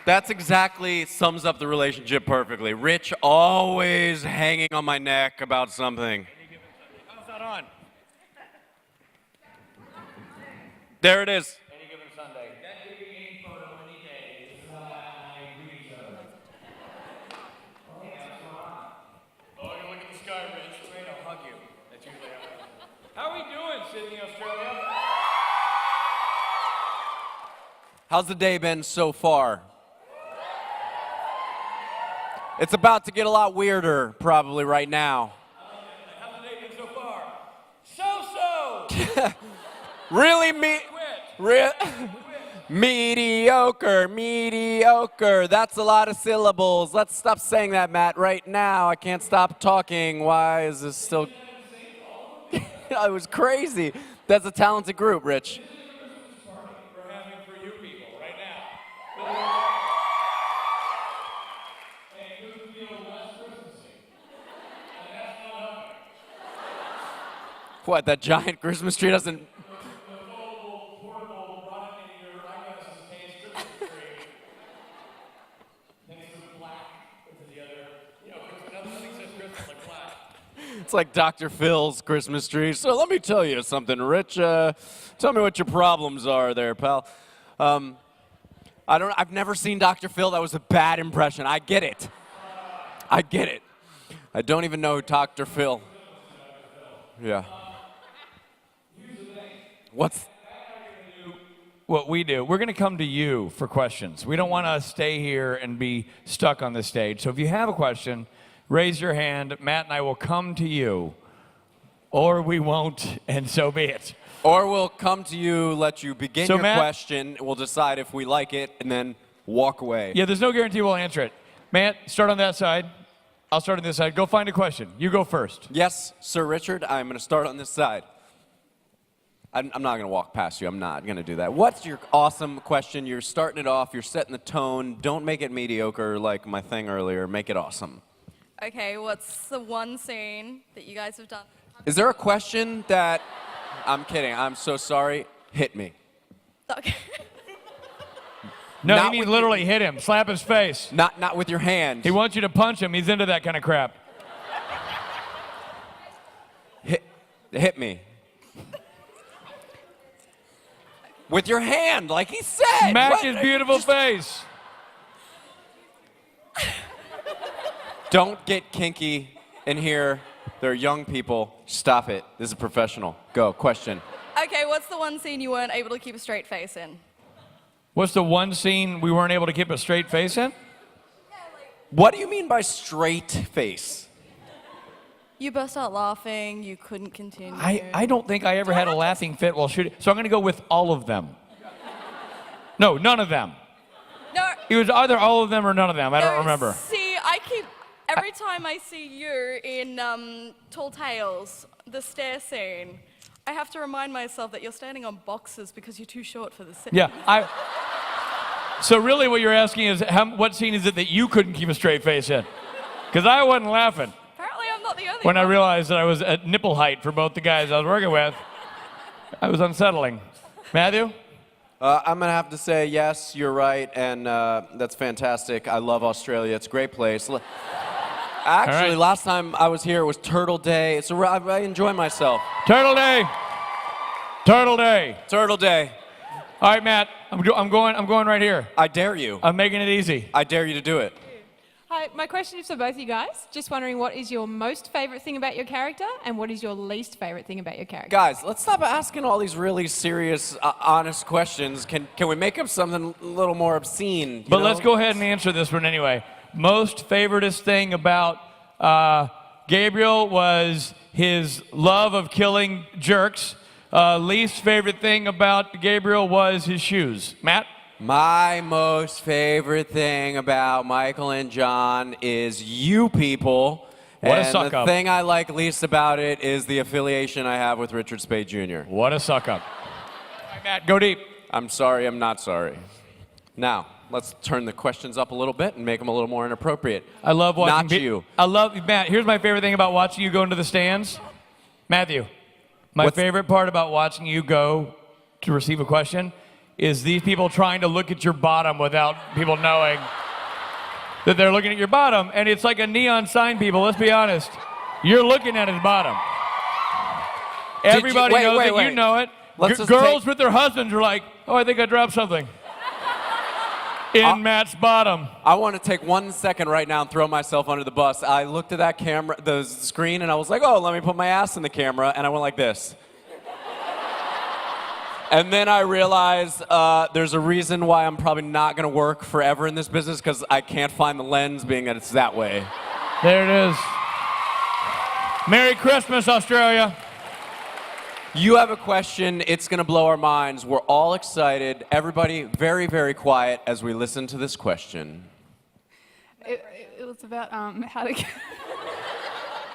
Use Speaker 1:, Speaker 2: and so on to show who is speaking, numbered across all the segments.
Speaker 1: That's exactly sums up the relationship perfectly. Rich always hanging on my neck about something.
Speaker 2: How's that on?
Speaker 1: There it is.
Speaker 2: Any given Sunday. That could be any photo any day. This is how I greet each other. Oh, you look at the sky, Rich. Great, I'll hug you. That's usually how it goes. How are we doing, Sydney, Australia?
Speaker 1: How's the day been so far? It's about to get a lot weirder, probably right now.
Speaker 2: How's the day been so far? So-so!
Speaker 1: Really
Speaker 2: Quit.
Speaker 1: mediocre, mediocre. That's a lot of syllables. Let's stop saying that, Matt, right now. I can't stop talking. Why is this still... It was crazy. That's a talented group, Rich.
Speaker 2: We're having for you people right now.
Speaker 1: What, that giant Christmas tree doesn't... It's like Dr. Phil's Christmas tree. So let me tell you something, Rich. Tell me what your problems are there, pal. I've never seen Dr. Phil. That was a bad impression. I get it. I get it. I don't even know Dr. Phil. Yeah. What's...
Speaker 3: What we do, we're going to come to you for questions. We don't want to stay here and be stuck on the stage. So if you have a question, raise your hand. Matt and I will come to you, or we won't, and so be it.
Speaker 1: Or we'll come to you, let you begin your
Speaker 3: Matt,
Speaker 1: question. We'll decide if we like it, and then walk away.
Speaker 3: Yeah, there's no guarantee we'll answer it. Matt, start on that side. I'll start on this side. Go find a question. You go first.
Speaker 1: Yes, Sir Richard, I'm going to start on this side. I'm not going to walk past you. I'm not going to do that. What's your awesome question? You're starting it off. You're setting the tone. Don't make it mediocre like my thing earlier. Make it awesome.
Speaker 4: Okay, what's the one scene that you guys have done?
Speaker 1: Is there a question that... I'm kidding. I'm so sorry. Hit me.
Speaker 4: Okay.
Speaker 3: No,
Speaker 1: Not
Speaker 3: you
Speaker 1: with
Speaker 3: mean literally hit him. Slap his face.
Speaker 1: Not with your hand.
Speaker 3: He wants you to punch him. He's into that kind of crap.
Speaker 1: Hit me. With your hand, like he said.
Speaker 3: Smash his beautiful face.
Speaker 1: Don't get kinky in here. They're young people. Stop it. This is professional. Go. Question.
Speaker 4: Okay, what's the one scene you weren't able to keep a straight face in?
Speaker 3: What's the one scene we weren't able to keep a straight face in?
Speaker 1: What do you mean by straight face?
Speaker 4: You burst out laughing, you couldn't continue.
Speaker 3: I don't think I ever had a laughing fit while shooting. So I'm going to go with all of them. No, none of them.
Speaker 4: No.
Speaker 3: It was either all of them or none of them. I don't
Speaker 4: No,
Speaker 3: remember.
Speaker 4: See, every time I see you in Tall Tales, the stair scene, I have to remind myself that you're standing on boxes because you're too short for the scene.
Speaker 3: Yeah, So really what you're asking is what scene is it that you couldn't keep a straight face in? Because I wasn't laughing.
Speaker 4: Apparently I'm not the only
Speaker 3: When
Speaker 4: one.
Speaker 3: I realized that I was at nipple height for both the guys I was working with, I was unsettling. Matthew?
Speaker 1: I'm going to have to say yes, you're right, and that's fantastic. I love Australia. It's a great place. Actually, last time I was here, it was Turtle Day. I enjoy myself.
Speaker 3: Turtle Day. Turtle Day.
Speaker 1: Turtle Day.
Speaker 3: All right, Matt. I'm going right here.
Speaker 1: I dare you.
Speaker 3: I'm making it easy.
Speaker 1: I dare you to do it.
Speaker 5: Hi, my question is for both of you guys. Just wondering, what is your most favorite thing about your character, and what is your least favorite thing about your character?
Speaker 1: Guys, let's stop asking all these really serious, honest questions. Can we make up something a little more obscene?
Speaker 3: But let's go ahead and answer this one anyway. Most favoriteest thing about Gabriel was his love of killing jerks. Least favorite thing about Gabriel was his shoes. Matt?
Speaker 1: My most favorite thing about Michael and John is you people.
Speaker 3: What a
Speaker 1: and
Speaker 3: suck
Speaker 1: the
Speaker 3: up.
Speaker 1: thing I like least about it is the affiliation I have with Richard Spade Jr.
Speaker 3: What a suck up. All right, Matt, go deep.
Speaker 1: I'm sorry, I'm not sorry. Now, let's turn the questions up a little bit and make them a little more inappropriate.
Speaker 3: I love watching
Speaker 1: Not you.
Speaker 3: Matt, here's my favorite thing about watching you go into the stands. Matthew, my favorite part about watching you go to receive a question is these people trying to look at your bottom without people knowing that they're looking at your bottom. And it's like a neon sign, people. Let's be honest. You're looking at his bottom. Everybody knows that you know it. Girls with their husbands are like, oh, I think I dropped something. In Matt's bottom.
Speaker 1: I want to take 1 second right now and throw myself under the bus. I looked at that camera, the screen, and I was like, oh, let me put my ass in the camera, and I went like this. And then I realized there's a reason why I'm probably not going to work forever in this business, because I can't find the lens, being that it's that way.
Speaker 3: There it is. Merry Christmas, Australia.
Speaker 1: You have a question. It's going to blow our minds. We're all excited. Everybody very, very quiet as we listen to this question.
Speaker 6: It was about how to get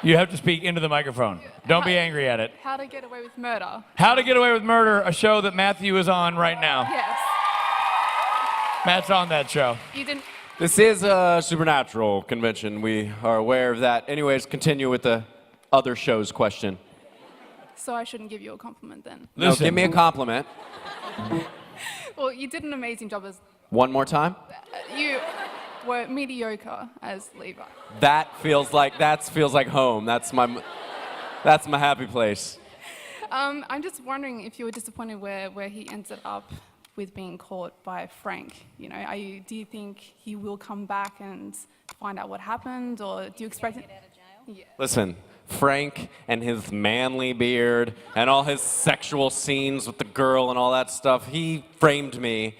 Speaker 3: You have to speak into the microphone. Don't be angry at it.
Speaker 6: how to get away with murder.
Speaker 3: How to Get Away with Murder, a show that Matthew is on right now.
Speaker 6: Yes.
Speaker 3: Matt's on that show.
Speaker 6: You didn't.
Speaker 1: This is a supernatural convention. We are aware of that. Anyways, continue with the other show's question.
Speaker 6: So I shouldn't give you a compliment then.
Speaker 1: No,
Speaker 3: Listen.
Speaker 1: give me a compliment.
Speaker 6: Well, you did an amazing job as
Speaker 1: One more time.
Speaker 6: you were mediocre as Levi.
Speaker 1: That feels like home. That's my happy place.
Speaker 6: I'm just wondering if you were disappointed where he ended up with being caught by Frank. You know, do you think he will come back and find out what happened, or do you expect it? Yeah.
Speaker 1: Listen, Frank and his manly beard and all his sexual scenes with the girl and all that stuff, he framed me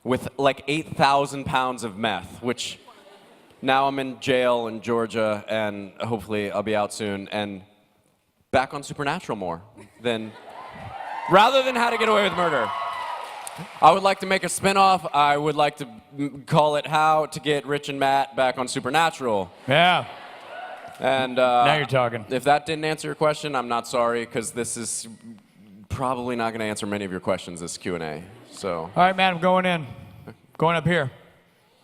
Speaker 1: with like 8,000 pounds of meth, which now I'm in jail in Georgia, and hopefully I'll be out soon and back on Supernatural more rather than How to Get Away with Murder. I would like to make a spin-off. I would like to call it How to Get Rich and Matt Back on Supernatural.
Speaker 3: Yeah.
Speaker 1: And
Speaker 3: Now you're talking.
Speaker 1: If that didn't answer your question, I'm not sorry, because this is probably not going to answer many of your questions, this Q&A. So
Speaker 3: All right, Matt, I'm going in. Going up here.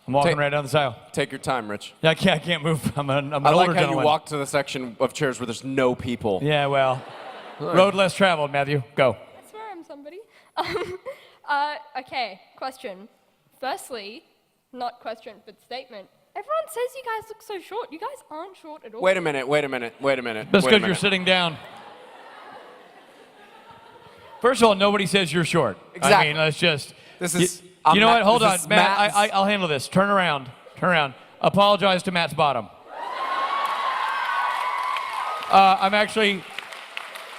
Speaker 3: I'm walking right down the aisle.
Speaker 1: take your time, Rich.
Speaker 3: Yeah, I can't move. I'm an
Speaker 1: I
Speaker 3: older
Speaker 1: like how
Speaker 3: gentleman.
Speaker 1: you walk to the section of chairs where there's no people.
Speaker 3: Yeah, well, road less traveled, Matthew. Go.
Speaker 7: I swear I'm somebody. Okay, question. Firstly, not question, but statement. Everyone says you guys look so short. You guys aren't short at all.
Speaker 1: Wait a minute.
Speaker 3: That's because you're sitting down. First of all, nobody says you're short.
Speaker 1: Exactly.
Speaker 3: I mean, let's just.
Speaker 1: This is.
Speaker 3: You know what? Hold on,
Speaker 1: this is
Speaker 3: Matt.
Speaker 1: Matt's-
Speaker 3: I'll handle this. Turn around. Apologize to Matt's bottom. I'm actually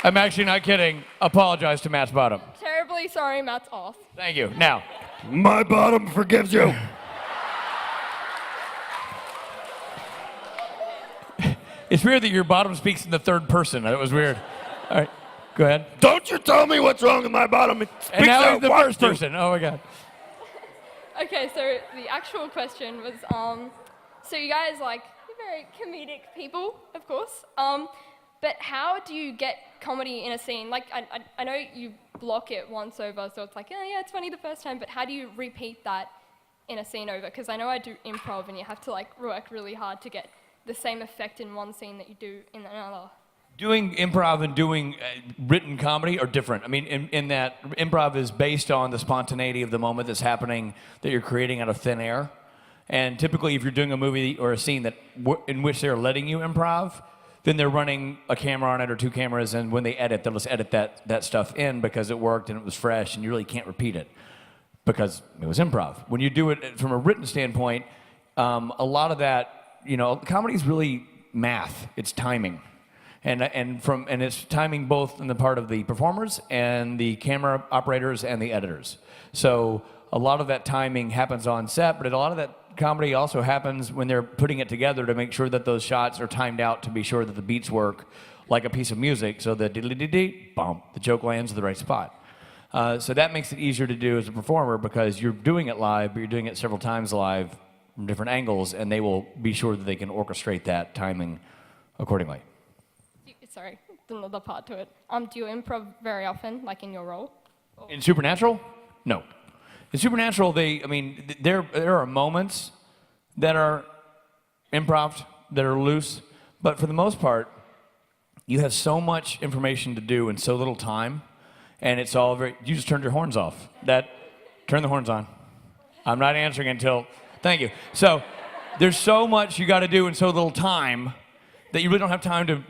Speaker 3: not kidding. Apologize to Matt's bottom.
Speaker 7: Terribly sorry, Matt's off.
Speaker 3: Thank you. Now,
Speaker 2: My bottom forgives you.
Speaker 3: it's weird that your bottom speaks in the third person. That was weird. All right, go ahead.
Speaker 2: Don't you tell me what's wrong with my bottom. It speaks
Speaker 3: And now
Speaker 2: out
Speaker 3: he's the
Speaker 2: wants
Speaker 3: first
Speaker 2: to.
Speaker 3: person. Oh my God.
Speaker 7: Okay, so the actual question was, so you guys, like, you're very comedic people, of course. But how do you get comedy in a scene? Like, I know you block it once over, so it's like, oh, yeah, it's funny the first time, but how do you repeat that in a scene over? Because I know I do improv, and you have to, like, work really hard to get the same effect in one scene that you do in another.
Speaker 3: Doing improv and doing written comedy are different. I mean, in that improv is based on the spontaneity of the moment that's happening, that you're creating out of thin air. And typically, if you're doing a movie or a scene in which they're letting you improv, then they're running a camera on it or two cameras, and when they edit, they'll just edit that stuff in because it worked and it was fresh, and you really can't repeat it because it was improv. When you do it from a written standpoint, a lot of that, you know, comedy is really math. It's timing. And it's timing both in the part of the performers and the camera operators and the editors. So a lot of that timing happens on set, but a lot of that comedy also happens when they're putting it together to make sure that those shots are timed out to be sure that the beats work like a piece of music, so the diddly-dee-dee, bump, the joke lands in the right spot. So that makes it easier to do as a performer because you're doing it live, but you're doing it several times live from different angles, and they will be sure that they can orchestrate that timing accordingly.
Speaker 7: Sorry, another part to it. Do you improv very often, like in your role?
Speaker 3: In Supernatural? No. In Supernatural, there are moments that are improv, that are loose, but for the most part, you have so much information to do in so little time, and it's all you just turned your horns off. Turn the horns on. I'm not answering until, thank you. So there's so much you got to do in so little time that you really don't have time to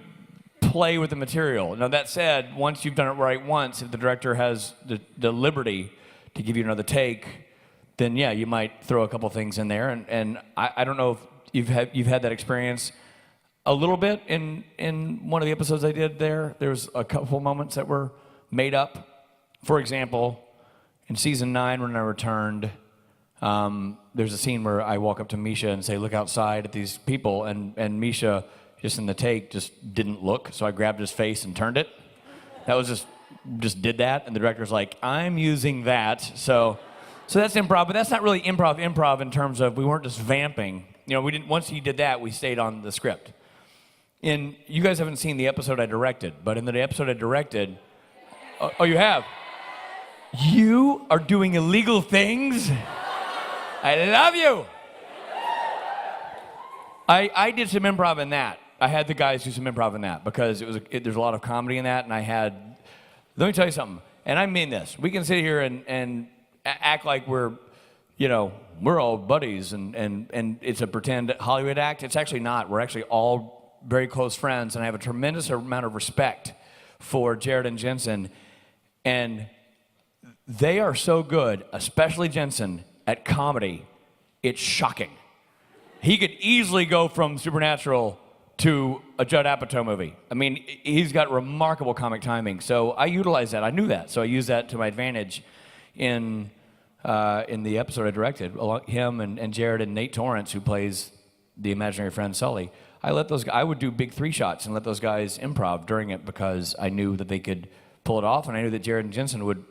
Speaker 3: play with the material. Now, that said, once you've done it right once, if the director has the liberty to give you another take, then yeah, you might throw a couple things in there. And I don't know if you've had that experience a little bit in one of the episodes I did there. There was a couple moments that were made up. For example, in season 9 when I returned, there's a scene where I walk up to Misha and say, look outside at these people, and Misha, just in the take, just didn't look, so I grabbed his face and turned it. That was just did that, and the director's like, I'm using that, so that's improv, but that's not really improv in terms of we weren't just vamping. You know, we didn't. Once he did that, we stayed on the script. You guys haven't seen the episode I directed, but in the episode I directed, oh, you have? You are doing illegal things? I love you. I did some improv in that. I had the guys do some improv in that because there's a lot of comedy in that, and let me tell you something, and I mean this. We can sit here and act like we're all buddies, and it's a pretend Hollywood act. It's actually not. We're actually all very close friends, and I have a tremendous amount of respect for Jared and Jensen, and they are so good, especially Jensen, at comedy. It's shocking. He could easily go from Supernatural to a Judd Apatow movie. I mean, he's got remarkable comic timing. So I utilize that. I knew that. So I used that to my advantage in the episode I directed. Him and Jared and Nate Torrance, who plays the imaginary friend Sully. I would do big 3 shots and let those guys improv during it because I knew that they could pull it off, and I knew that Jared and Jensen would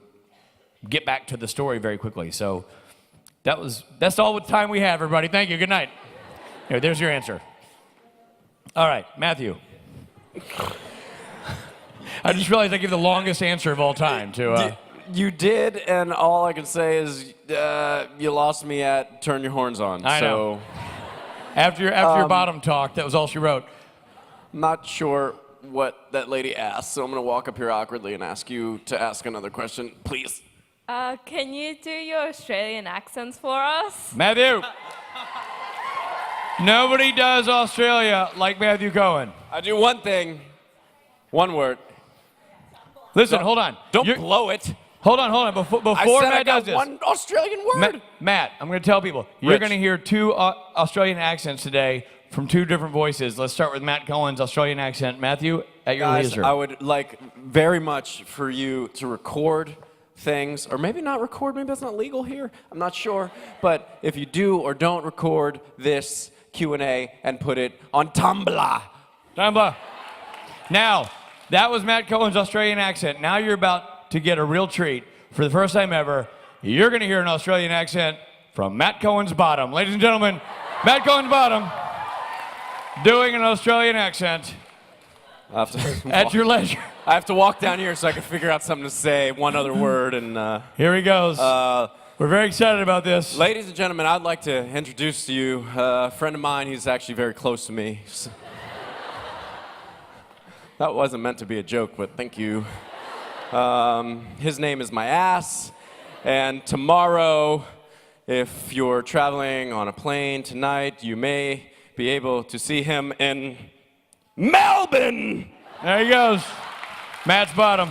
Speaker 3: get back to the story very quickly. So that's all the time we have, everybody. Thank you. Good night. Here, there's your answer. All right, Matthew. I just realized I gave the longest answer of all time to.
Speaker 1: You did, and all I can say is you lost me at turn your horns on.
Speaker 3: I know. After your bottom talk, that was all she wrote.
Speaker 1: I'm not sure what that lady asked, so I'm going to walk up here awkwardly and ask you to ask another question, please.
Speaker 8: Can you do your Australian accents for us?
Speaker 3: Matthew. Nobody does Australia like Matthew Cohen.
Speaker 1: I do one thing, one word.
Speaker 3: Listen, hold on.
Speaker 1: Don't blow it.
Speaker 3: Hold on. Before Matt does this.
Speaker 1: One Australian word.
Speaker 3: Matt, I'm going to tell people. You're going to hear 2 Australian accents today from 2 different voices. Let's start with Matt Cohen's Australian accent. Matthew, at your leisure.
Speaker 1: I would like very much for you to record things, or maybe not record. Maybe that's not legal here. I'm not sure. But if you do or don't record this Q&A and put it on Tumblr.
Speaker 3: Now, that was Matt Cohen's Australian accent. Now you're about to get a real treat. For the first time ever, you're going to hear an Australian accent from Matt Cohen's bottom. Ladies and gentlemen, Matt Cohen's bottom doing an Australian accent at your leisure.
Speaker 1: I have to walk down here so I can figure out something to say, one other word, and
Speaker 3: here he goes. We're very excited about this.
Speaker 1: Ladies and gentlemen, I'd like to introduce to you a friend of mine. He's actually very close to me. That wasn't meant to be a joke, but thank you. His name is my ass, and tomorrow, if you're traveling on a plane tonight, you may be able to see him in Melbourne.
Speaker 3: There he goes. Matt's bottom.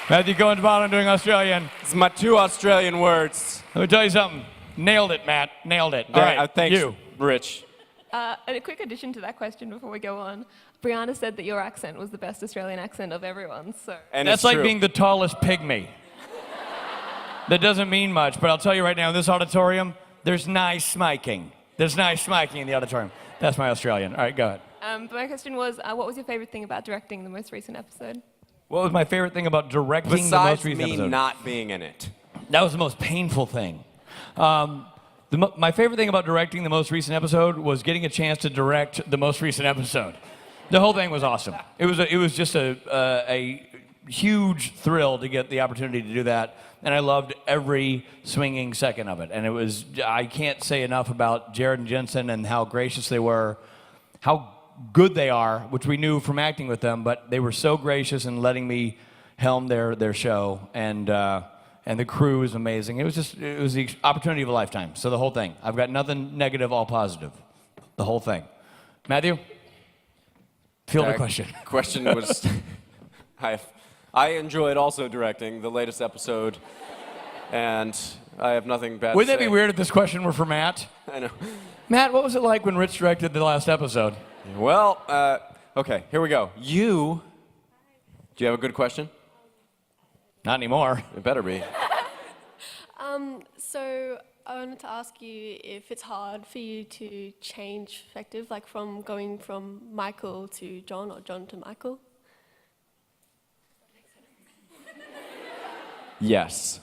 Speaker 3: Matthew Cohen's bottom doing Australian.
Speaker 1: It's my 2 Australian words.
Speaker 3: Let me tell you something. Nailed it, Matt. Nailed it. All right,
Speaker 1: thanks,
Speaker 3: you.
Speaker 1: Rich.
Speaker 9: A quick addition to that question before we go on. Brianna said that your accent was the best Australian accent of everyone's. So.
Speaker 1: And
Speaker 3: that's like being the tallest pygmy. That doesn't mean much, but I'll tell you right now, in this auditorium, there's nice smiking. There's nice smiking in the auditorium. That's my Australian. All right, go ahead.
Speaker 9: But my question was, what was your favorite thing about directing the most recent episode?
Speaker 3: What was my favorite thing about directing the most
Speaker 1: Besides
Speaker 3: recent
Speaker 1: me
Speaker 3: episode?
Speaker 1: not being in it.
Speaker 3: That was the most painful thing. My favorite thing about directing the most recent episode was getting a chance to direct the most recent episode. The whole thing was awesome. It was just a huge thrill to get the opportunity to do that, and I loved every swinging second of it. And I can't say enough about Jared and Jensen and how gracious they were, how good they are, which we knew from acting with them, but they were so gracious in letting me helmed their show, and the crew is amazing. It was the opportunity of a lifetime. So the whole thing. I've got nothing negative, all positive. The whole thing. Matthew, field the question.
Speaker 1: Question was, I enjoyed also directing the latest episode, and I have nothing bad
Speaker 3: Wouldn't
Speaker 1: to
Speaker 3: that
Speaker 1: say.
Speaker 3: be weird if this question were for Matt?
Speaker 1: I know.
Speaker 3: Matt, what was it like when Rich directed the last episode?
Speaker 1: Well, okay, here we go. Do you have a good question?
Speaker 3: Not anymore.
Speaker 1: It better be.
Speaker 10: So I wanted to ask you if it's hard for you to change perspective, like from going from Michael to John or John to Michael.
Speaker 1: Yes.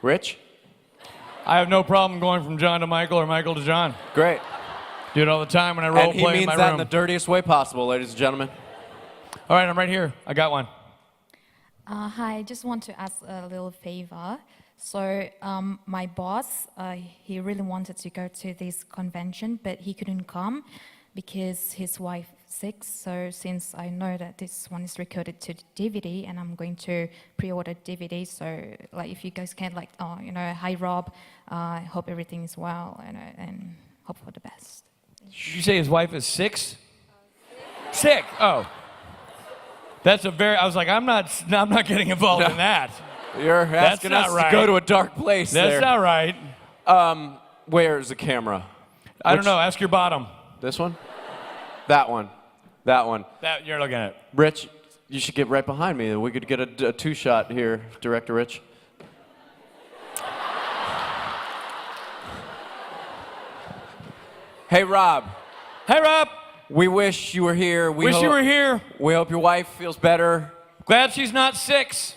Speaker 1: Rich?
Speaker 3: I have no problem going from John to Michael or Michael to John.
Speaker 1: Great.
Speaker 3: Do it all the time when I role
Speaker 1: And he
Speaker 3: play in
Speaker 1: means
Speaker 3: my
Speaker 1: that
Speaker 3: room.
Speaker 1: in the dirtiest way possible, ladies and gentlemen.
Speaker 3: All right, I'm right here. I got one.
Speaker 11: Hi, I just want to ask a little favor. So my boss, he really wanted to go to this convention, but he couldn't come because his wife is sick. So since I know that this one is recorded to DVD, and I'm going to pre-order DVD, so like if you guys can, like, hi Rob, I hope everything is well, and hope for the best.
Speaker 3: Did you say his wife is sick? Sick. Oh. That's I was like, I'm not getting involved in that.
Speaker 1: You're asking us to go to a dark place there.
Speaker 3: That's not right.
Speaker 1: Where's the camera?
Speaker 3: I don't know. Ask your bottom.
Speaker 1: This one? That one. That one.
Speaker 3: That you're looking at.
Speaker 1: Rich, you should get right behind me. We could get a two-shot here, Director Rich. Hey, Rob.
Speaker 3: Hey, Rob.
Speaker 1: We wish you were here.
Speaker 3: Wish you were here.
Speaker 1: We hope your wife feels better.
Speaker 3: Glad she's not 6.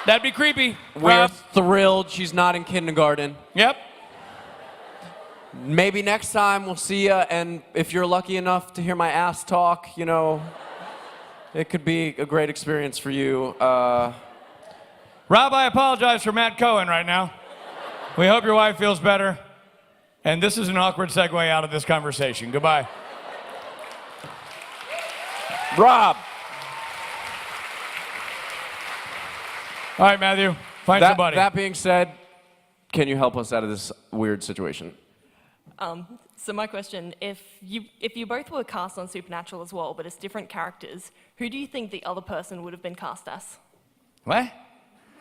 Speaker 3: That'd be creepy.
Speaker 1: We're
Speaker 3: Rob.
Speaker 1: thrilled she's not in kindergarten.
Speaker 3: Yep.
Speaker 1: Maybe next time we'll see you, and if you're lucky enough to hear my ass talk, it could be a great experience for you.
Speaker 3: Rob, I apologize for Matt Cohen right now. We hope your wife feels better. And this is an awkward segue out of this conversation. Goodbye.
Speaker 1: Rob.
Speaker 3: All right, Matthew. Find somebody.
Speaker 1: That being said, can you help us out of this weird situation?
Speaker 12: So my question, if you both were cast on Supernatural as well, but as different characters, who do you think the other person would have been cast as?
Speaker 3: What?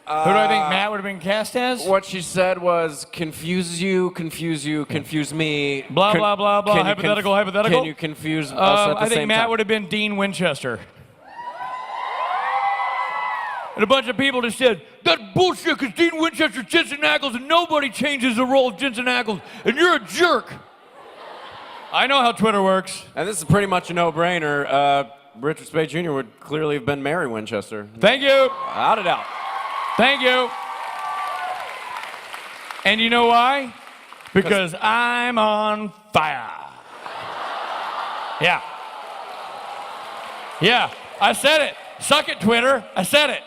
Speaker 3: Who do I think Matt would have been cast as?
Speaker 1: What she said was confuse me.
Speaker 3: Blah, blah, blah, blah. Hypothetical.
Speaker 1: Can you confuse us at the same time?
Speaker 3: I think Matt would have been Dean Winchester. And a bunch of people just said, that's bullshit because Dean Winchester's Jensen Ackles and nobody changes the role of Jensen Ackles and you're a jerk. I know how Twitter works.
Speaker 1: And this is pretty much a no-brainer. Richard Spade Jr. would clearly have been Mary Winchester.
Speaker 3: Thank you.
Speaker 1: Without a doubt.
Speaker 3: Thank you. And you know why? Because I'm on fire. Yeah. Yeah, I said it. Suck it, Twitter. I said it.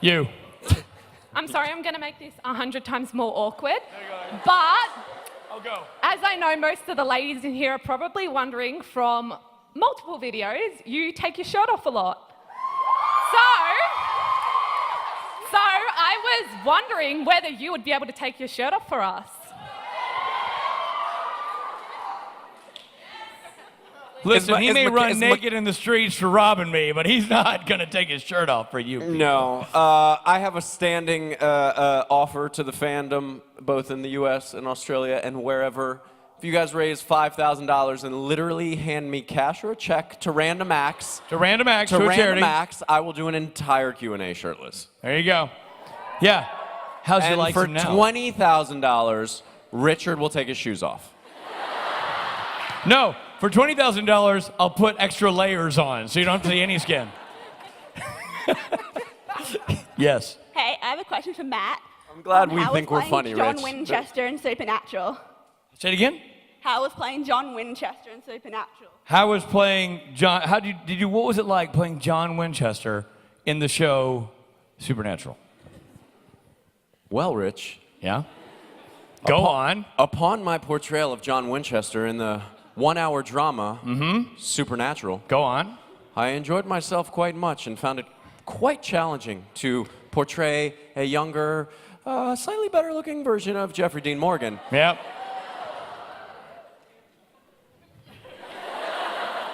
Speaker 3: You.
Speaker 5: I'm sorry, I'm going to make this 100 times more awkward. But
Speaker 3: I'll go.
Speaker 5: as I know, most of the ladies in here are probably wondering from multiple videos, you take your shirt off a lot. So I was wondering whether you would be able to take your shirt off for us.
Speaker 3: Listen, he may run naked in the streets for robbing me, but he's not going to take his shirt off for you.
Speaker 1: No. I have a standing offer to the fandom, both in the U.S. and Australia and wherever. If you guys raise $5,000 and literally hand me cash or a check to Random Acts,
Speaker 3: to a charity.
Speaker 1: Random Acts, I will do an entire Q&A shirtless.
Speaker 3: There you go. Yeah. How's your lights
Speaker 1: for
Speaker 3: now?
Speaker 1: $20,000, Richard will take his shoes off.
Speaker 3: No, for $20,000, I'll put extra layers on so you don't have to see any skin. Yes.
Speaker 13: Hey, I have a question for Matt.
Speaker 1: I'm glad we think we're funny,
Speaker 13: John
Speaker 1: Rich.
Speaker 13: Winchester in Supernatural.
Speaker 3: Say it again?
Speaker 13: How was playing John Winchester in Supernatural?
Speaker 3: How was playing John? What was it like playing John Winchester in the show Supernatural?
Speaker 1: Well, Rich.
Speaker 3: Yeah? Go on.
Speaker 1: Upon my portrayal of John Winchester in the one-hour drama, Supernatural.
Speaker 3: Go on.
Speaker 1: I enjoyed myself quite much and found it quite challenging to portray a younger, slightly better-looking version of Jeffrey Dean Morgan.
Speaker 3: Yep.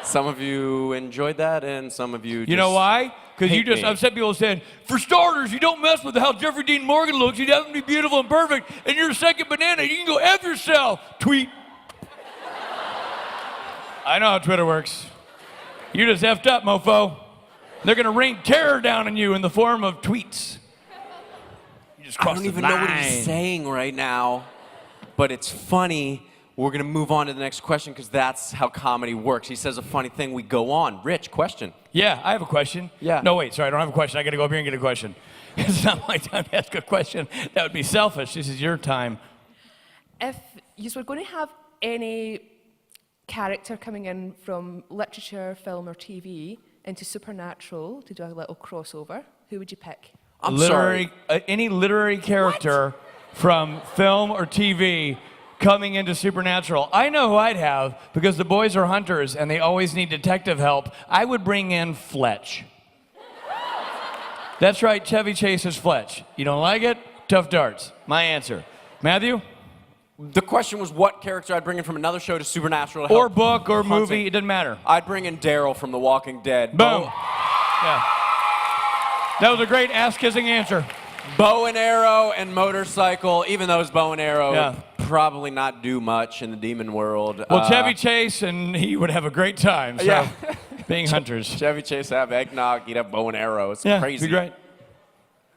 Speaker 1: Some of you enjoyed that, and some of you
Speaker 3: You know why? Because you
Speaker 1: hate
Speaker 3: just
Speaker 1: me.
Speaker 3: upset people saying, for starters, you don't mess with how Jeffrey Dean Morgan looks. He'd have to be beautiful and perfect, and you're a second banana. You can go F yourself. Tweet. I know how Twitter works. You just effed up, mofo. They're going to rain terror down on you in the form of tweets. You just
Speaker 1: I
Speaker 3: crossed
Speaker 1: don't
Speaker 3: the
Speaker 1: even know what
Speaker 3: line.
Speaker 1: he's saying right now, but it's funny. We're going to move on to the next question because that's how comedy works. He says a funny thing, we go on. Rich, question.
Speaker 3: Yeah, I have a question.
Speaker 1: Yeah.
Speaker 3: No, wait, sorry, I don't have a question. I got to go up here and get a question. It's not my time to ask a question. That would be selfish. This is your time.
Speaker 14: If you were going to have any character coming in from literature, film, or TV into supernatural to do a little crossover, who would you pick?
Speaker 1: I'm sorry.
Speaker 3: Any literary character from film or TV coming into supernatural. I know who I'd have because the boys are hunters and they always need detective help. I would bring in Fletch. That's right, Chevy Chase is Fletch. You don't like it? Tough darts. My answer. Matthew?
Speaker 1: The question was what character I'd bring in from another show to Supernatural to
Speaker 3: Or
Speaker 1: help
Speaker 3: book or
Speaker 1: hunting.
Speaker 3: movie, it doesn't matter.
Speaker 1: I'd bring in Daryl from The Walking Dead.
Speaker 3: Boom. Yeah. That was a great ass-kissing answer.
Speaker 1: Bow and arrow and motorcycle, even though his bow and arrow
Speaker 3: Yeah.
Speaker 1: would probably not do much in the demon world.
Speaker 3: Well, Chevy Chase, and he would have a great time. So
Speaker 1: Yeah.
Speaker 3: being hunters.
Speaker 1: Chevy Chase have eggnog, he'd have bow and arrow. It's
Speaker 3: Yeah,
Speaker 1: crazy.
Speaker 3: be great.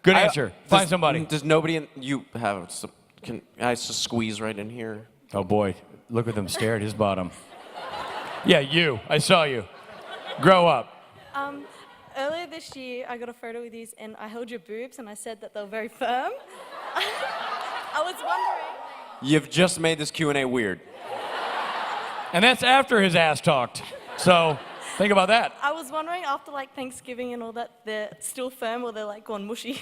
Speaker 3: Good answer. Find somebody.
Speaker 1: Does nobody in, you have some, can I just squeeze right in here?
Speaker 3: Oh boy, look at them stare at his bottom. Yeah, you. I saw you. Grow up.
Speaker 15: Earlier this year, I got a photo with these, and I held your boobs, and I said that they were very firm. I was wondering.
Speaker 1: You've just made this Q&A weird.
Speaker 3: And that's after his ass talked. So think about that.
Speaker 15: I was wondering after like Thanksgiving and all that, they're still firm or they're like gone mushy.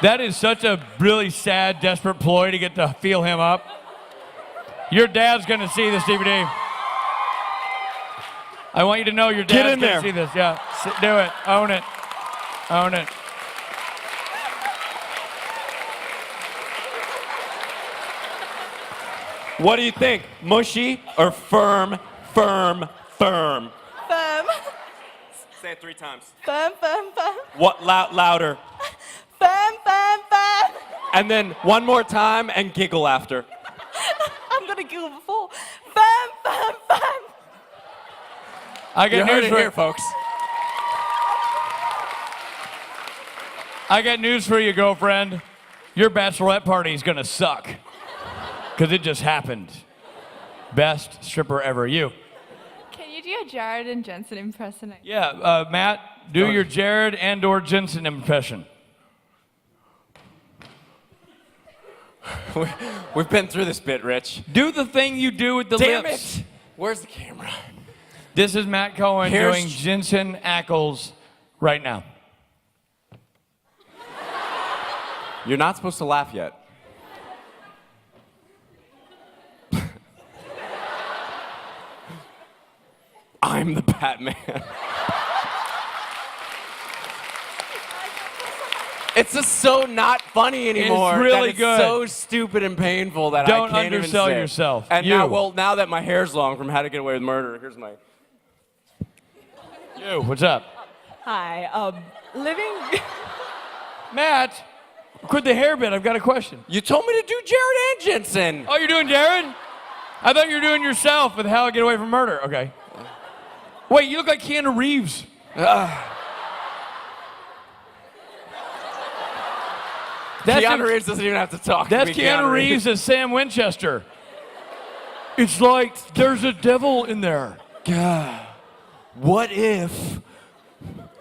Speaker 3: That is such a really sad, desperate ploy to get to feel him up. Your dad's gonna see this DVD. I want you to know your
Speaker 1: Get
Speaker 3: dad's
Speaker 1: in
Speaker 3: gonna
Speaker 1: there.
Speaker 3: see this. Yeah, do it. Own it. Own it.
Speaker 1: What do you think? Mushy or firm, firm, firm?
Speaker 15: Firm.
Speaker 1: Say it 3 times.
Speaker 15: Firm, firm, firm.
Speaker 1: What? Louder.
Speaker 15: Firm, firm, firm.
Speaker 1: And then one more time and giggle after.
Speaker 15: I'm gonna giggle before. Firm, firm, firm.
Speaker 3: I got
Speaker 1: You heard
Speaker 3: news
Speaker 1: it
Speaker 3: for
Speaker 1: here, folks.
Speaker 3: I got news for you, girlfriend. Your bachelorette party is gonna suck. Because it just happened. Best stripper ever. You.
Speaker 16: Can you do a Jared and Jensen impersonation?
Speaker 3: Yeah, Matt, do your Jared and or Jensen impression.
Speaker 1: We've been through this bit, Rich.
Speaker 3: Do the thing you do with the
Speaker 1: Damn
Speaker 3: lips.
Speaker 1: it! Where's the camera?
Speaker 3: This is Matt Cohen
Speaker 1: Here's-
Speaker 3: doing Jensen Ackles right now.
Speaker 1: You're not supposed to laugh yet. I'm the Batman. It's just so not funny anymore.
Speaker 3: really
Speaker 1: that
Speaker 3: good.
Speaker 1: It's so stupid and painful that
Speaker 3: Don't
Speaker 1: I can't even
Speaker 3: undersell
Speaker 1: say it.
Speaker 3: yourself.
Speaker 1: And
Speaker 3: You.
Speaker 1: now that my hair's long from How to Get Away with Murder, here's my.
Speaker 3: You, what's up?
Speaker 17: Hi. Living.
Speaker 3: Matt, quit the hair bit. I've got a question.
Speaker 1: You told me to do Jared and Jensen.
Speaker 3: Oh, you're doing Jared? I thought you were doing yourself with How to Get Away from Murder. Okay. Wait, you look like Keanu Reeves.
Speaker 1: Keanu Reeves doesn't even have to talk.
Speaker 3: That's
Speaker 1: to me,
Speaker 3: Keanu Reeves as Sam Winchester. It's like there's a devil in there.
Speaker 1: God, what if?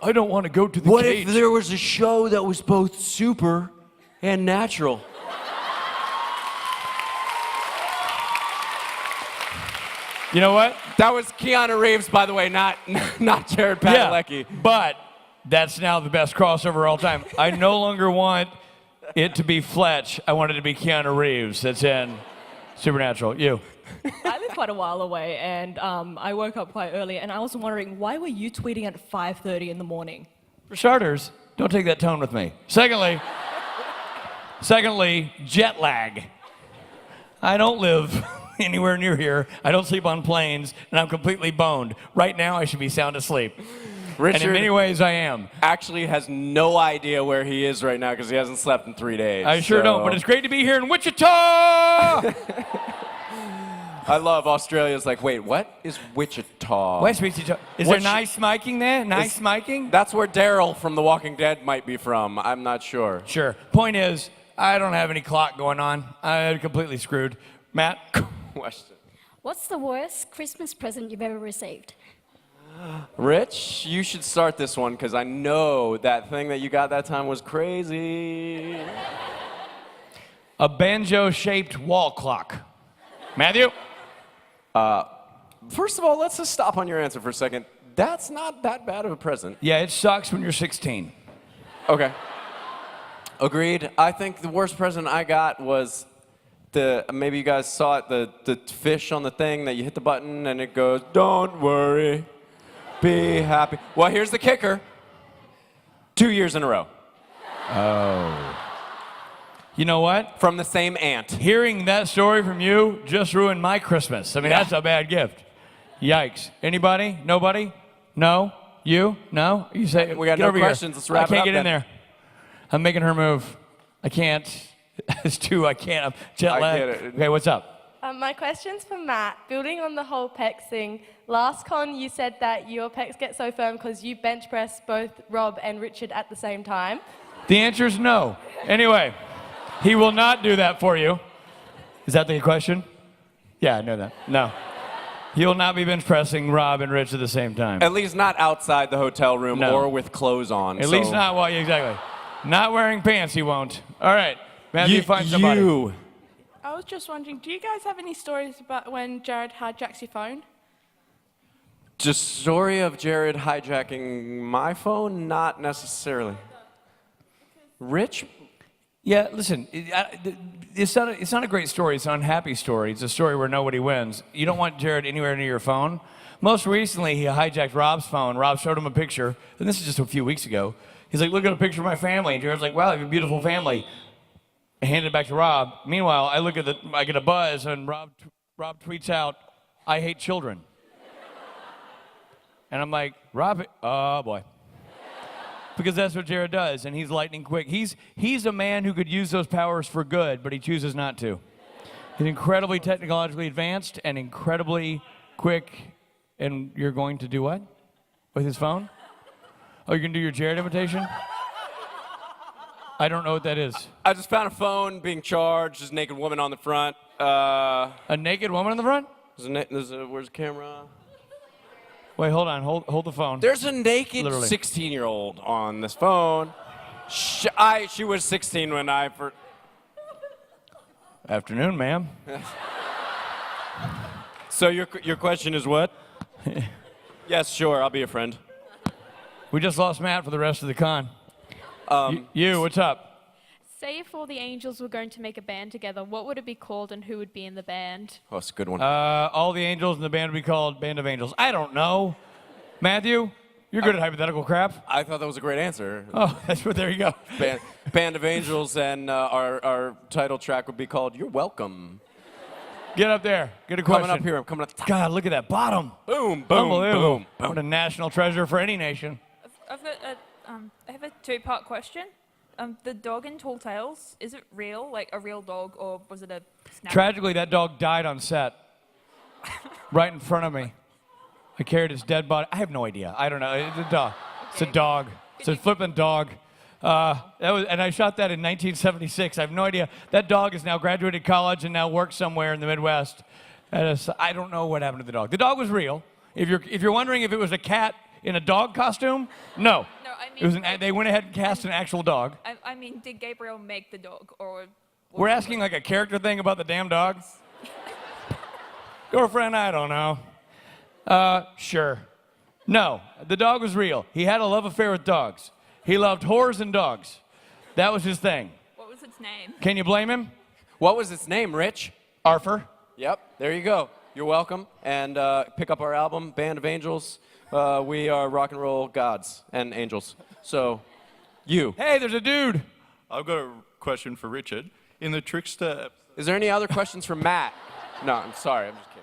Speaker 3: I don't want to go to the
Speaker 1: What
Speaker 3: cage.
Speaker 1: if there was a show that was both super and natural?
Speaker 3: You know what?
Speaker 1: That was Keanu Reeves, by the way, not Jared Padalecki.
Speaker 3: Yeah, but that's now the best crossover of all time. I no longer want it to be Fletch. I want it to be Keanu Reeves that's in Supernatural. You.
Speaker 17: I live
Speaker 12: quite a while away, and I woke up quite early, and I was wondering, why were you tweeting at 5:30 in the morning?
Speaker 3: For starters, don't take that tone with me. Secondly, jet lag. I don't live anywhere near here. I don't sleep on planes, and I'm completely boned. Right now, I should be sound asleep.
Speaker 1: Richard
Speaker 3: and in many ways, I am.
Speaker 1: actually has no idea where he is right now because he hasn't slept in 3 days.
Speaker 3: I sure don't, but it's great to be here in Wichita!
Speaker 1: I love Australia's like, wait, what is Wichita?
Speaker 3: West Wichita. Is there nice miking there? Nice miking?
Speaker 1: That's where Daryl from The Walking Dead might be from. I'm not sure.
Speaker 3: Sure. Point is, I don't have any clock going on. I'm completely screwed. Matt?
Speaker 1: Question.
Speaker 18: What's the worst Christmas present you've ever received?
Speaker 1: Rich, you should start this one because I know that thing that you got that time was crazy.
Speaker 3: A banjo-shaped wall clock. Matthew?
Speaker 1: First of all, let's just stop on your answer for a second. That's not that bad of a present.
Speaker 3: Yeah, it sucks when you're 16.
Speaker 1: Okay. Agreed. I think the worst present I got was maybe you guys saw it, the fish on the thing that you hit the button and it goes, don't worry, be happy. Well, here's the kicker. 2 years in a row.
Speaker 3: Oh. You know what?
Speaker 1: From the same aunt.
Speaker 3: Hearing that story from you just ruined my Christmas. I mean, that's a bad gift. Yikes. Anybody? Nobody? No? You? No? You say,
Speaker 1: We got
Speaker 3: get
Speaker 1: no
Speaker 3: over
Speaker 1: questions.
Speaker 3: Here.
Speaker 1: Let's wrap
Speaker 3: I
Speaker 1: it
Speaker 3: can't
Speaker 1: up
Speaker 3: get in
Speaker 1: then.
Speaker 3: there. I'm making her move. I can't. It's two. I can't. I'm jet
Speaker 1: I
Speaker 3: lagged.
Speaker 1: get it.
Speaker 3: Okay, what's up?
Speaker 8: My question's for Matt. Building on the whole pecs thing, last con you said that your pecs get so firm because you bench press both Rob and Richard at the same time.
Speaker 3: The answer is no. Anyway, he will not do that for you. Is that the question? Yeah, I know that. No. He will not be bench pressing Rob and Rich at the same time.
Speaker 1: At least not outside the hotel room
Speaker 3: No.
Speaker 1: or with clothes on.
Speaker 3: At least not while exactly. Not wearing pants, he won't. All right. Matthew, find somebody.
Speaker 1: You.
Speaker 6: I was just wondering, do you guys have any stories about when Jared hijacks your phone?
Speaker 1: Just story of Jared hijacking my phone? Not necessarily. Rich?
Speaker 3: Yeah, listen, it's not a great story. It's an unhappy story. It's a story where nobody wins. You don't want Jared anywhere near your phone. Most recently, he hijacked Rob's phone. Rob showed him a picture, and this is just a few weeks ago. He's like, look at a picture of my family. And Jared's like, wow, you have a beautiful family. I handed it back to Rob. Meanwhile, I get a buzz, and Rob tweets out, I hate children. And I'm like, Rob, oh boy. Because that's what Jared does, and he's lightning quick. He's a man who could use those powers for good, but he chooses not to. He's incredibly technologically advanced and incredibly quick. And you're going to do what? With his phone? Oh, you're going to do your Jared imitation? I don't know what that is.
Speaker 1: I just found a phone being charged. There's a naked woman on the front.
Speaker 3: A naked woman on the front?
Speaker 1: Where's the camera?
Speaker 3: Wait, hold on. Hold the phone.
Speaker 1: There's a naked
Speaker 3: Literally.
Speaker 1: 16-year-old on this phone. She was 16 when I first...
Speaker 3: Afternoon, ma'am.
Speaker 1: So your question is what? Yes, sure. I'll be a friend.
Speaker 3: We just lost Matt for the rest of the con. You, what's up?
Speaker 19: Say if all the angels were going to make a band together, what would it be called and who would be in the band?
Speaker 1: Oh, that's a good one.
Speaker 3: All the angels in the band would be called Band of Angels. I don't know. Matthew, you're good at hypothetical crap.
Speaker 1: I thought that was a great answer.
Speaker 3: Oh, that's what. There you go.
Speaker 1: Band of Angels, and our title track would be called "You're Welcome."
Speaker 3: Get up there. Get a question.
Speaker 1: Coming up here. I'm coming up. Top.
Speaker 3: God, look at that bottom.
Speaker 1: Boom, boom,
Speaker 3: Unbelievable.
Speaker 1: boom, boom.
Speaker 3: What a national treasure for any nation.
Speaker 16: I've got I have a two-part question. The dog in Tall Tales, is it real, like a real dog, or was it a snap?
Speaker 3: Tragically, that dog died on set. Right in front of me. I carried his dead body. I have no idea. I don't know. It's a dog. It's a dog. It's a flipping dog. And I shot that in 1976. I have no idea. That dog has now graduated college and now works somewhere in the Midwest. I don't know what happened to the dog. The dog was real. If you're wondering if it was a cat in a dog costume, no.
Speaker 16: No, I mean,
Speaker 3: It was they went ahead and cast an actual dog.
Speaker 16: I mean, did Gabriel make the dog, or?
Speaker 3: We're asking like a character thing about the damn dog. Girlfriend, I don't know. Sure. No, the dog was real. He had a love affair with dogs. He loved whores and dogs. That was his thing.
Speaker 16: What was its name?
Speaker 3: Can you blame him?
Speaker 1: What was its name, Rich?
Speaker 3: Arthur.
Speaker 1: Yep, there you go. You're welcome. And pick up our album, Band of Angels. We are rock and roll gods and angels. So, you.
Speaker 3: Hey, there's a dude.
Speaker 20: I've got a question for Richard. In the Trickster...
Speaker 1: Is there any other questions from Matt? No, I'm sorry. I'm just kidding.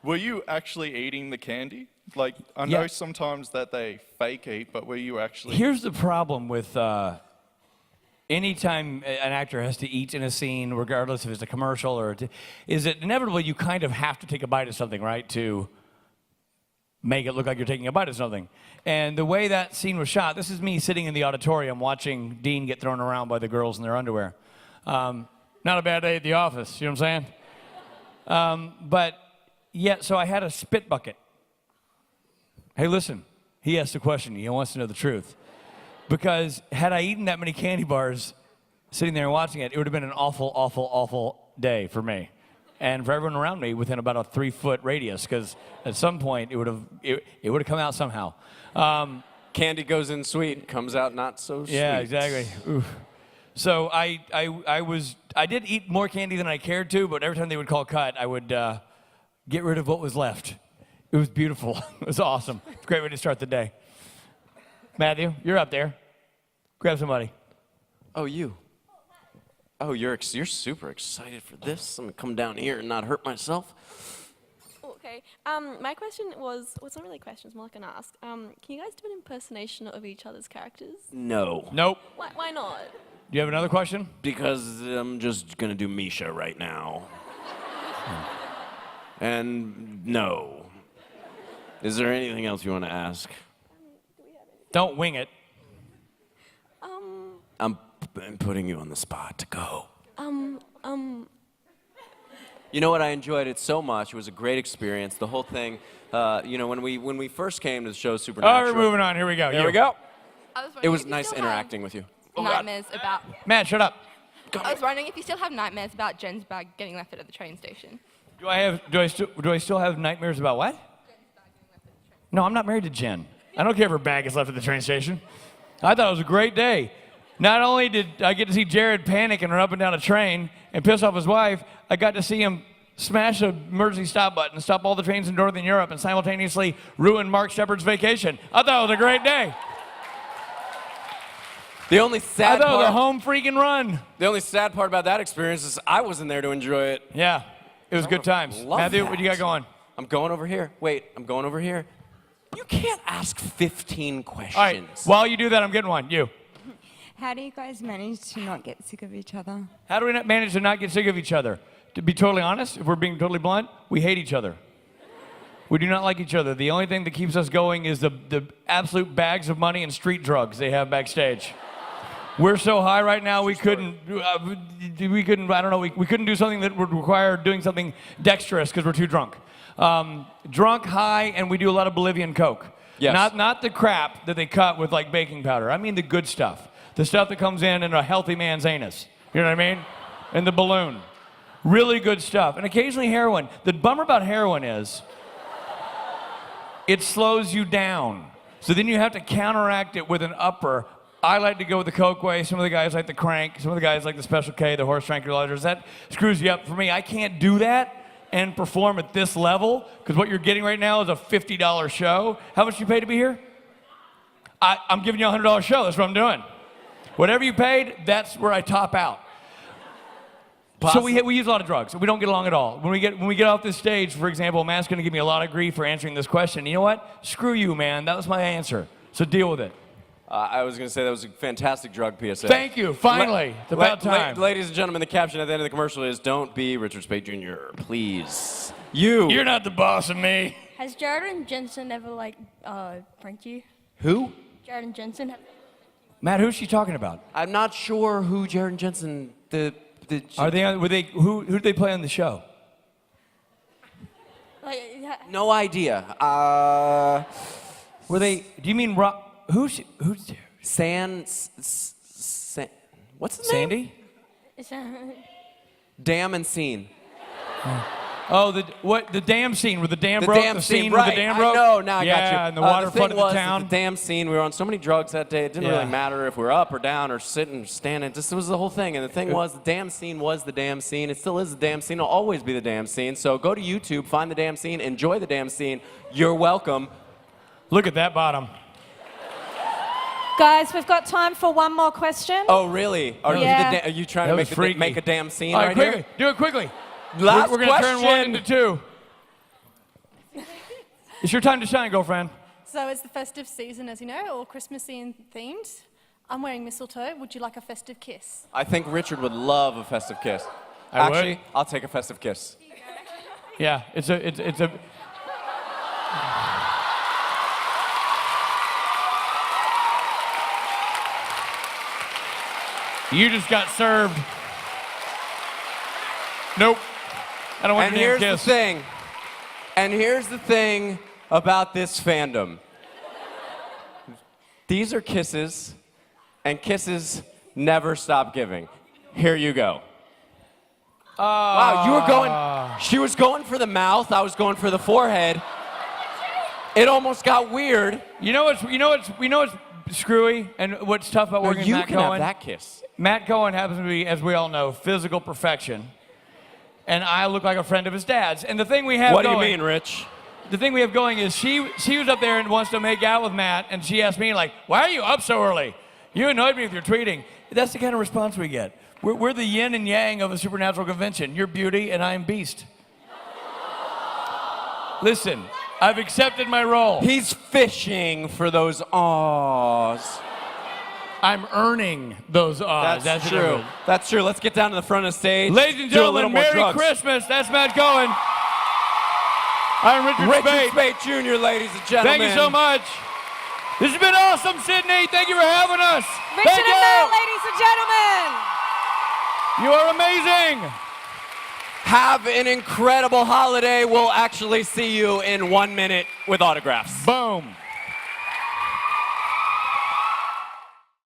Speaker 20: Were you actually eating the candy? Like, I know sometimes that they fake eat, but were you actually...
Speaker 3: Here's the problem with anytime an actor has to eat in a scene, regardless if it's a commercial or... is it inevitably you kind of have to take a bite of something, right, to make it look like you're taking a bite of something. And the way that scene was shot, this is me sitting in the auditorium watching Dean get thrown around by the girls in their underwear. Not a bad day at the office, you know what I'm saying? But, yeah, so I had a spit bucket. Hey, listen, he asked a question. He wants to know the truth. Because had I eaten that many candy bars sitting there and watching it, it would have been an awful, awful, awful day for me. And for everyone around me within about a 3-foot radius, because at some point it would have come out somehow.
Speaker 1: Candy goes in sweet, comes out not so sweet.
Speaker 3: Yeah, exactly. Oof. So I did eat more candy than I cared to, but every time they would call cut, I would get rid of what was left. It was beautiful. It was awesome. It's a great way to start the day. Matthew, you're up there. Grab somebody.
Speaker 1: Oh, you. Oh, you're super excited for this. I'm gonna come down here and not hurt myself.
Speaker 10: Okay. My question was, well, it's not really a question, it's more like an ask. Can you guys do an impersonation of each other's characters?
Speaker 1: No.
Speaker 3: Nope.
Speaker 10: Why not?
Speaker 3: Do you have another question?
Speaker 1: Because I'm just gonna do Misha right now. And no. Is there anything else you want to ask?
Speaker 3: Don't wing it.
Speaker 1: I'm putting you on the spot to go. You know what? I enjoyed it so much. It was a great experience. The whole thing. You know, when we first came to the show Supernatural.
Speaker 3: Oh, we're moving on. Here we go.
Speaker 1: Here we go.
Speaker 13: I
Speaker 1: It was nice interacting with you.
Speaker 13: Nightmares about.
Speaker 3: Matt, shut up.
Speaker 13: I was wondering if you still have nightmares about Jen's bag getting left at the train station.
Speaker 3: Do I still have nightmares about what? No, I'm not married to Jen. I don't care if her bag is left at the train station. I thought it was a great day. Not only did I get to see Jared panic and run up and down a train and piss off his wife, I got to see him smash an emergency stop button, stop all the trains in Northern Europe, and simultaneously ruin Mark Shepard's vacation. I thought it was a great day.
Speaker 1: The only sad
Speaker 3: I thought it was a
Speaker 1: part.
Speaker 3: home freaking run.
Speaker 1: The only sad part about that experience is I wasn't there to enjoy it.
Speaker 3: Yeah, it was good times. Matthew,
Speaker 1: that.
Speaker 3: what do you got going?
Speaker 1: I'm going over here. Wait, I'm going over here. You can't ask 15 questions.
Speaker 3: All right, while you do that, I'm getting one. You.
Speaker 21: How do you guys manage to not get sick of each other?
Speaker 3: How do we manage to not get sick of each other? To be totally honest, if we're being totally blunt, we hate each other. We do not like each other. The only thing that keeps us going is the absolute bags of money and street drugs they have backstage. We're so high right now, we couldn't, I don't know, we couldn't do something that would require doing something dexterous because we're too drunk. Drunk, high, and we do a lot of Bolivian Coke.
Speaker 1: Yes.
Speaker 3: Not the crap that they cut with like baking powder. I mean the good stuff. The stuff that comes in a healthy man's anus. You know what I mean? And the balloon. Really good stuff. And occasionally heroin. The bummer about heroin is it slows you down. So then you have to counteract it with an upper. I like to go with the Coke way. Some of the guys like the crank. Some of the guys like the Special K, the horse tranquilizers. That screws you up. For me, I can't do that and perform at this level because what you're getting right now is a $50 show. How much you pay to be here? I'm giving you a $100 show. That's what I'm doing. Whatever you paid, that's where I top out. So we use a lot of drugs. We don't get along at all. When we get off this stage, for example, Matt's going to give me a lot of grief for answering this question. You know what? Screw you, man. That was my answer. So deal with it.
Speaker 1: I was going to say that was a fantastic drug PSA.
Speaker 3: Thank you. Finally. It's about time.
Speaker 1: Ladies and gentlemen, the caption at the end of the commercial is, "Don't be Richard Speight Jr., please." You're
Speaker 3: not the boss of me.
Speaker 18: Has Jared and Jensen ever, pranked you?
Speaker 1: Who?
Speaker 18: Jared and Jensen?
Speaker 3: Matt, who's she talking about?
Speaker 1: I'm not sure who Jared and Jensen,
Speaker 3: Are they on, who did they play on the show?
Speaker 1: No idea.
Speaker 3: Were they, do you mean, who's
Speaker 1: what's his name?
Speaker 3: Sandy?
Speaker 18: Is that...
Speaker 1: Damn and Scene.
Speaker 3: Oh, the dam scene where the dam
Speaker 1: The
Speaker 3: broke?
Speaker 1: dam
Speaker 3: The
Speaker 1: scene,
Speaker 3: scene
Speaker 1: right.
Speaker 3: where the dam
Speaker 1: I
Speaker 3: broke?
Speaker 1: know, now I got you.
Speaker 3: Yeah, and the waterfront
Speaker 1: thing
Speaker 3: of
Speaker 1: was,
Speaker 3: the
Speaker 1: at
Speaker 3: town.
Speaker 1: the dam scene, we were on so many drugs that day, it didn't
Speaker 3: Yeah.
Speaker 1: really matter if we were up or down or sitting or standing. Just, it was the whole thing. And the thing was, the dam scene was the damn scene. It still is the damn scene. It'll always be the damn scene. So go to YouTube, find the damn scene, enjoy the damn scene. You're welcome.
Speaker 3: Look at that bottom.
Speaker 4: Guys, we've got time for one more question.
Speaker 1: Oh, really? Are,
Speaker 4: Yeah.
Speaker 1: are you trying
Speaker 3: That
Speaker 1: to
Speaker 3: was freaky.
Speaker 1: make a damn scene
Speaker 3: All
Speaker 1: right
Speaker 3: right, quickly.
Speaker 1: here?
Speaker 3: Do it quickly.
Speaker 1: Last
Speaker 3: we're going to turn one
Speaker 1: question.
Speaker 3: into two. It's your time to shine, girlfriend.
Speaker 22: So it's the festive season, as you know, or Christmassy themed. I'm wearing mistletoe. Would you like a festive kiss?
Speaker 1: I think Richard would love a festive kiss.
Speaker 3: I would.
Speaker 1: Actually, I'll take a festive kiss.
Speaker 3: Yeah, it's a. You just got served. Nope. I don't want
Speaker 1: And
Speaker 3: your damn
Speaker 1: here's
Speaker 3: kiss.
Speaker 1: the thing. And here's the thing about this fandom. These are kisses, and kisses never stop giving. Here you go. Wow, you were going. She was going for the mouth. I was going for the forehead. It almost got weird.
Speaker 3: You know what's screwy and what's tough about working
Speaker 1: you
Speaker 3: with Matt
Speaker 1: can
Speaker 3: Cohen?
Speaker 1: have that kiss.
Speaker 3: Matt Cohen happens to be, as we all know, physical perfection. And I look like a friend of his dad's. And the thing we have
Speaker 1: What do
Speaker 3: going,
Speaker 1: you mean, Rich?
Speaker 3: The thing we have going is she was up there and wants to make out with Matt, and she asked me, like, why are you up so early? You annoyed me with your tweeting. That's the kind of response we get. We're the yin and yang of a supernatural convention. You're beauty, and I'm beast. Listen, I've accepted my role.
Speaker 1: He's fishing for those awes.
Speaker 3: I'm earning those odds.
Speaker 1: That's
Speaker 3: the
Speaker 1: true.
Speaker 3: difference.
Speaker 1: That's true. Let's get down to the front of the stage.
Speaker 3: Ladies and
Speaker 1: do a little
Speaker 3: gentlemen,
Speaker 1: more
Speaker 3: Merry
Speaker 1: drugs.
Speaker 3: Christmas. That's Matt Cohen. I'm Richard Speight.
Speaker 1: Speight Jr., ladies and gentlemen.
Speaker 3: Thank you so much. This has been awesome, Sydney. Thank you for having us.
Speaker 4: Richard
Speaker 3: Thank
Speaker 4: and
Speaker 3: you.
Speaker 4: Matt, ladies and gentlemen.
Speaker 3: You are amazing.
Speaker 1: Have an incredible holiday. We'll actually see you in 1 minute with autographs.
Speaker 3: Boom.